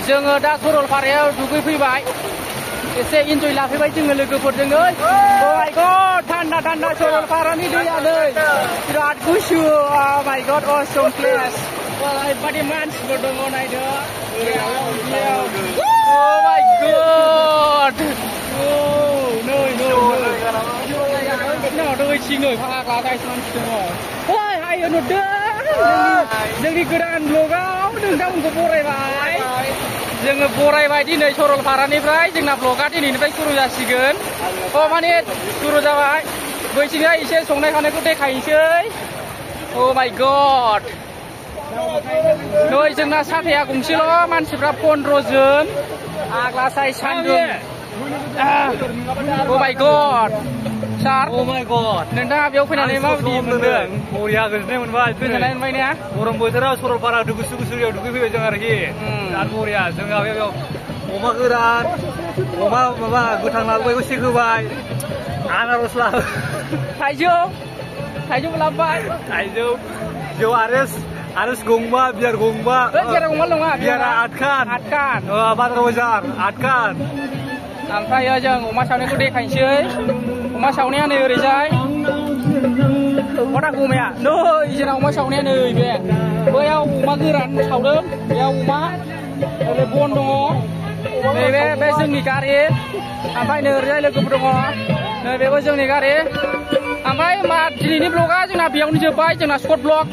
जोङो दा सरलपारायाव दुगैफैबाय एसे इन्जय लाफैबाय जोङो लोगोफोरजों oh my god थान्दा थान्दा सरलपारानि दैया नै बिराद गुसु oh my god awesome place ओरैबायदि मानसिफोर दङ नायदो oh my god नै सिङै फाग्ला गाइस मानसि दङ ओइ हायो नुदों जोंनि गोदान ब्लगाव नोंथांमोनखौ बरायबाय जोङो बरायबाय दिनै सरलपारानिफ्राय जोंना ब्लगा दिनैनिफ्राय सुरु जासिगोन माने सुरु जाबाय बैथिंजाय एसे संनाय खावनायखौ देखायनोसै oh my god नै जोंना साथाया गंसेल' मानसिफ्रा 15 जन आग्लासाय सान्दुं oh my god sir oh my god नोंथाङा बेयाव फैनानै माबायदि मोनदों बरिया गोजोननाय मोनबाय गोजोननाय मोनबाय ने गरम बोथोराव सरलपारा गुसु गुसुयाव दुगैफैबाय जों आरोखि बिराद बरिया जोंहा बेयाव अमा गोरान अमा माबा गोथां लाबोबाय सेक होबाय आनारस लाबोबाय थाइजौ लाबोबाय थाइजौ जौ आरेस गंबा बियार गंबा नङा बियारा 8 खान बाजार बाजार 8 खान ओमफ्राय जों अमा सावनायखौ देखायनोसै अमा सावनाया नै ओरैजाय खथा अमाया नै जोंना अमा सावनाया नै बे बैयाव अमा गोरान सावदों बेयाव अमा ओरै बन दङ नैबे बे जोंनि गारि ओमफ्राय नै ओरैजाय लोगोफोर दङ नै बेबो जोंनि गारि ओमफ्राय मा दिनैनि ब्लगा जोंना बेयावनो जोब्बाय जोंना सर्ट ब्लग